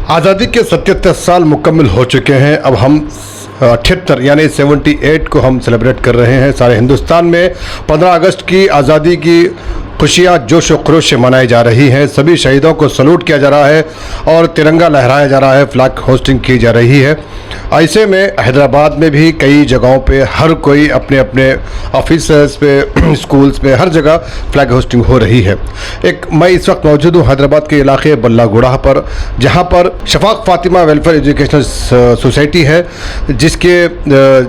आज़ादी के 77 साल मुकम्मल हो चुके हैं। अब हम 78 यानी 78 को हम सेलिब्रेट कर रहे हैं। सारे हिंदुस्तान में 15 अगस्त की आज़ादी की खुशियाँ जोश व खरोश से मनाई जा रही हैं। सभी शहीदों को सलूट किया जा रहा है और तिरंगा लहराया जा रहा है, फ्लैग होस्टिंग की जा रही है। ऐसे में हैदराबाद में भी कई जगहों पे हर कोई अपने अपने ऑफिस पे, स्कूल्स पे, हर जगह फ्लैग होस्टिंग हो रही है। मैं इस वक्त मौजूद हूँ हैदराबाद के इलाके बल्लागुड़ा पर, जहाँ पर Shafaq Fatima welfare educational society है, जिसके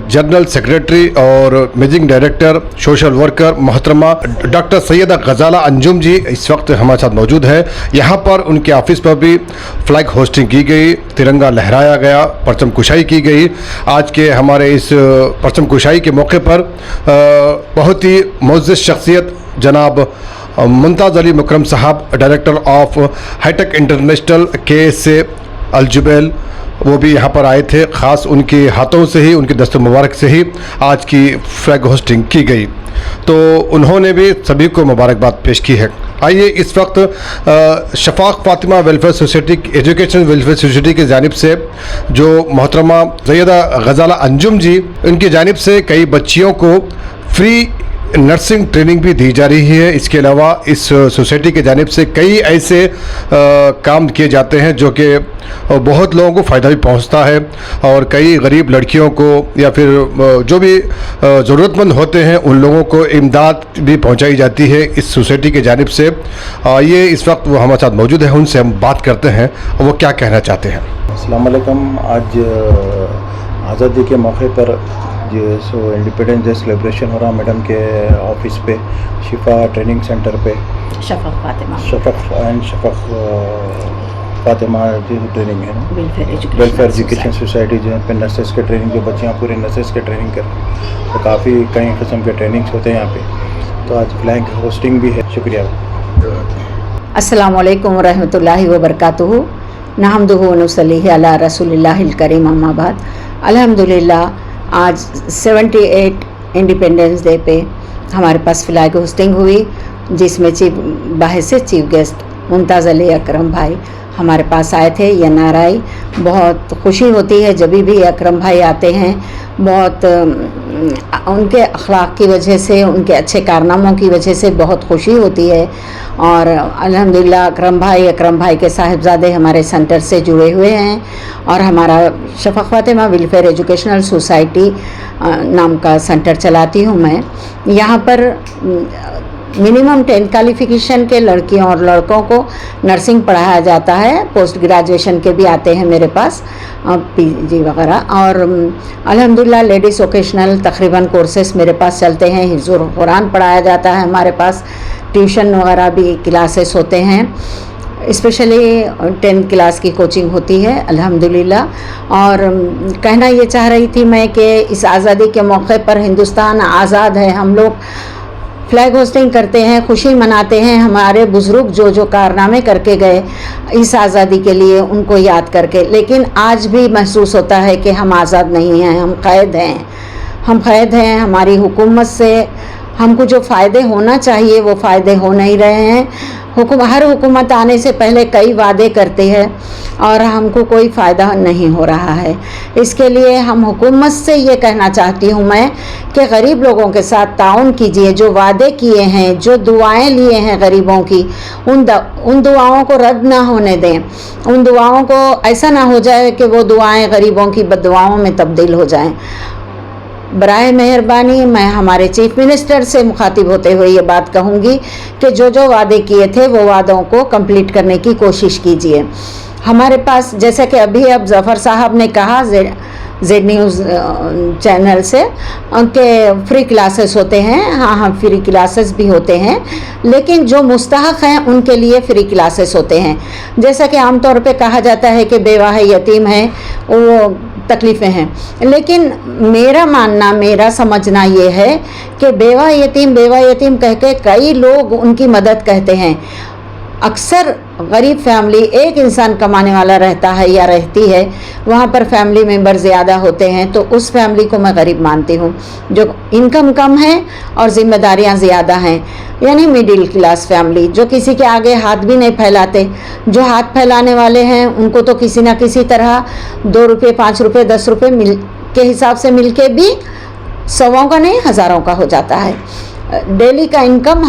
जनरल सेक्रेटरी और मैनेजिंग डायरेक्टर सोशल वर्कर मोहतरमा डॉक्टर सैयदा गजाला अंजुम जी इस वक्त हमारे साथ मौजूद है। यहाँ पर उनके ऑफिस पर भी फ्लैग होस्टिंग की गई, तिरंगा लहराया गया, परचम कुशाई की गई। आज के हमारे इस परचम कुशाई के मौके पर बहुत ही मुअज़्ज़ज़ शख्सियत जनाब मुमताज़ अली मुकरम साहब, director of hitech international KSA Al Jubail, वो भी यहाँ पर आए थे। ख़ास उनके हाथों से ही, उनके दस्तूर मुबारक से ही आज की फ्लैग होस्टिंग की गई, तो उन्होंने भी सभी को मुबारकबाद पेश की है। आइए इस वक्त Shafaq Fatima welfare society, education welfare society की जानिब से जो मोहतरमा सैयदा गजाला अंजुम जी, उनकी जानिब से कई बच्चियों को फ्री नर्सिंग ट्रेनिंग भी दी जा रही है। इसके अलावा इस सोसाइटी के जानिब से कई ऐसे काम किए जाते हैं जो कि बहुत लोगों को फ़ायदा भी पहुंचता है, और कई गरीब लड़कियों को या फिर जो भी ज़रूरतमंद होते हैं उन लोगों को इमदाद भी पहुंचाई जाती है इस सोसाइटी के जानिब से। ये इस वक्त वो हमारे साथ मौजूद है, उनसे हम बात करते हैं वो क्या कहना चाहते हैं। अस्सलाम वालेकुम। आज आज़ादी के मौके पर जो इंडिपेंडेंस डे सेलिब्रेशन हो रहा मैडम के ऑफिस पे, शिफा ट्रेनिंग सेंटर पे, शफाक फातिमा जो ट्रेनिंग है ना, वेलफेयर एजुकेशन सोसाइटी, जो पे नर्सेस के ट्रेनिंग, जो बच्चियाँ पूरे नर्सेस के ट्रेनिंग कर, तो काफ़ी कई किस्म के ट्रेनिंग्स होते हैं यहाँ पे। तो आज फ्लैग होस्टिंग भी है। शुक्रिया। अस्सलाम वालेकुम रहमतुल्लाहि व बरकातुहू। नहमदुहु व नुसल्ली अला रसूलिल्लाहिल करीम, अम्मा बाद। अल्हम्दुलिल्लाह, आज 78 इंडिपेंडेंस डे पे हमारे पास फ्लैग होस्टिंग हुई, जिसमें चीफ गेस्ट मुमताज़ अली अकरम भाई हमारे पास आए थे। NRI, बहुत खुशी होती है जब भी अकरम भाई आते हैं। बहुत उनके अखलाक की वजह से, उनके अच्छे कारनामों की वजह से बहुत खुशी होती है। और अल्हम्दुलिल्लाह अकरम भाई के साहिबजादे हमारे सेंटर से जुड़े हुए हैं, और हमारा Shafaq Fatima welfare educational society नाम का सेंटर चलाती हूँ मैं। यहाँ पर मिनिमम 10 क्वालिफ़िकेशन के लड़कियों और लड़कों को नर्सिंग पढ़ाया जाता है। पोस्ट ग्रेजुएशन के भी आते हैं मेरे पास, PG वगैरह। और अल्हम्दुलिल्लाह लेडीज़ वोकेशनल तकरीबन कोर्सेस मेरे पास चलते हैं। हिज़्बुल कुरान पढ़ाया जाता है हमारे पास, ट्यूशन वगैरह भी क्लासेस होते हैं। स्पेशली 10th क्लास की कोचिंग होती है अल्हम्दुलिल्लाह। और कहना ये चाह रही थी मैं कि इस आज़ादी के मौके पर हिंदुस्तान आज़ाद है, हम लोग फ्लैग होस्टिंग करते हैं, खुशी मनाते हैं। हमारे बुज़ुर्ग जो कारनामे करके गए इस आज़ादी के लिए, उनको याद करके। लेकिन आज भी महसूस होता है कि हम आज़ाद नहीं हैं, हम क़ैद हैं। हमारी हुकूमत से हमको जो फ़ायदे होना चाहिए वो फ़ायदे हो नहीं रहे हैं। हर हुकूमत आने से पहले कई वादे करते हैं और हमको कोई फ़ायदा नहीं हो रहा है। इसके लिए हम हुकूमत से ये कहना चाहती हूँ मैं कि गरीब लोगों के साथ ताउन कीजिए। जो वादे किए हैं, जो दुआएं लिए हैं गरीबों की, उन दुआओं को रद्द ना होने दें। उन दुआओं को ऐसा ना हो जाए कि वो दुआएं गरीबों की बद्दुआओं में तब्दील हो जाएं। बराए मेहरबानी मैं हमारे चीफ मिनिस्टर से मुखातिब होते हुए ये बात कहूँगी कि जो वादे किए थे वो वादों को कंप्लीट करने की कोशिश कीजिए। हमारे पास जैसे कि अभी अब ज़फ़र साहब ने कहा जेड न्यूज़ चैनल से कि फ्री क्लासेस होते हैं। हाँ, फ्री क्लासेस भी होते हैं, लेकिन जो मुस्तहक़ हैं उनके लिए फ्री क्लासेस होते हैं। जैसा कि आम तौर पे कहा जाता है कि बेवा है, यतीम है, वो तकलीफ़ें हैं, लेकिन मेरा समझना ये है कि बेवा यतीम कह के कई लोग उनकी मदद कहते हैं। अक्सर गरीब फैमिली एक इंसान कमाने वाला रहता है या रहती है, वहाँ पर फैमिली मेंबर ज़्यादा होते हैं, तो उस फैमिली को मैं गरीब मानती हूँ। जो इनकम कम है और ज़िम्मेदारियाँ ज़्यादा हैं, यानी मिडिल क्लास फैमिली, जो किसी के आगे हाथ भी नहीं फैलाते। जो हाथ फैलाने वाले हैं उनको तो किसी ना किसी तरह 2 रुपये 5 रुपये 10 रुपये मिल के हिसाब से मिल के भी सौों का नहीं हज़ारों का हो जाता है। डेली का इनकम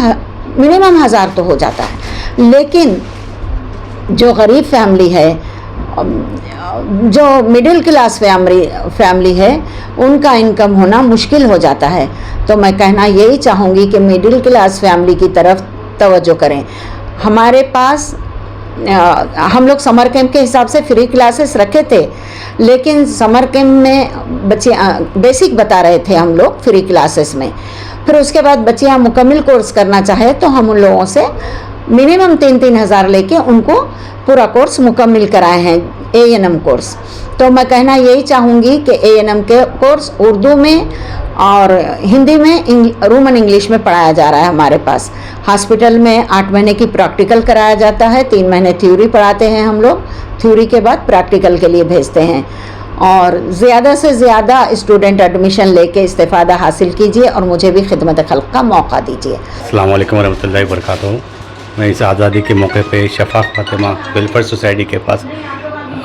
मिनिमम 1000 तो हो जाता है। लेकिन जो गरीब फैमिली है, जो मिडिल क्लास फैमिली है, उनका इनकम होना मुश्किल हो जाता है। तो मैं कहना यही चाहूँगी कि मिडिल क्लास फैमिली की तरफ तवज्जो करें। हमारे पास हम लोग समर कैंप के हिसाब से फ्री क्लासेस रखे थे, लेकिन समर कैंप में बच्चे बेसिक बता रहे थे हम लोग फ्री क्लासेस में। फिर उसके बाद बच्चियाँ मुकम्मल कोर्स करना चाहे तो हम उन लोगों से मिनिमम 3-3 हज़ार लेके उनको पूरा कोर्स मुकम्मल कराए हैं, A&M कोर्स। तो मैं कहना यही चाहूँगी कि A&M के कोर्स उर्दू में और हिंदी में रोमन इंग्लिश में पढ़ाया जा रहा है हमारे पास। हॉस्पिटल में 8 महीने की प्रैक्टिकल कराया जाता है, 3 महीने थ्योरी पढ़ाते हैं हम लोग, थ्योरी के बाद प्रैक्टिकल के लिए भेजते हैं। और ज़्यादा से ज़्यादा स्टूडेंट एडमिशन लेके इस्तेफ़ादा हासिल कीजिए और मुझे भी खिदमत खल्क़ का मौका दीजिए। अस्सलाम वालेकुम रहमतुल्लाहि व बरकातहू। मैं इस आज़ादी के मौके पे शफ़ाक़ फ़ातिमा वेलफेयर सोसाइटी के पास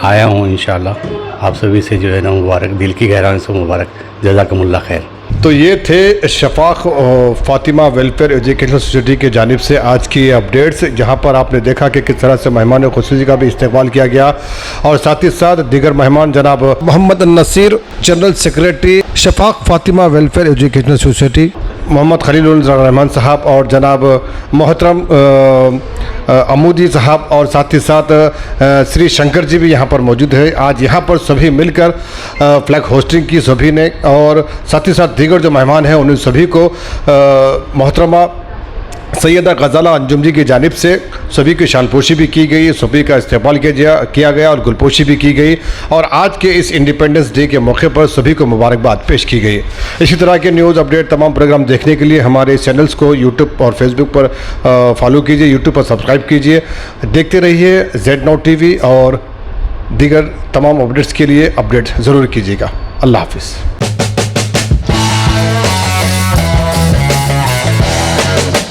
आया हूँ। इंशाअल्लाह आप सभी से जो है ना मुबारक, दिल की गहराई से मुबारक, जज़ाकुमुल्लाह खैर। तो ये थे शफ़ाक़ फ़ातिमा वेलफेयर एजुकेशनल सोसाइटी की जानिब से आज की अपडेट्स, जहाँ पर आपने देखा कि किस तरह से मेहमान ख़ुसूसी का भी इस्तेमाल किया गया और साथ ही साथ दीगर मेहमान जनाब Mohammad Naseer, general secretary Shafaq Fatima welfare educational society, Mohammad Khalilur Rahman साहब और जनाब मोहतरम अमूदी साहब, और साथ ही साथ श्री शंकर जी भी यहाँ पर मौजूद है। आज यहाँ पर सभी मिलकर फ्लैग होस्टिंग की सभी ने, और साथ ही साथ दीगर जो मेहमान हैं उन सभी को मोहतरमा सैयदा गज़ाला अंजुम जी की जानिब से सभी की शानपोशी भी की गई, सभी का इस्तेमाल किया गया और गुलपोशी भी की गई, और आज के इस इंडिपेंडेंस डे के मौके पर सभी को मुबारकबाद पेश की गई। इसी तरह के न्यूज़ अपडेट तमाम प्रोग्राम देखने के लिए हमारे चैनल्स को यूट्यूब और फेसबुक पर फॉलो कीजिए, यूट्यूब पर सब्सक्राइब कीजिए, देखते रहिए Z-Now TV, और दीगर तमाम अपडेट्स के लिए अपडेट ज़रूर कीजिएगा। अल्लाह हाफ़िज़।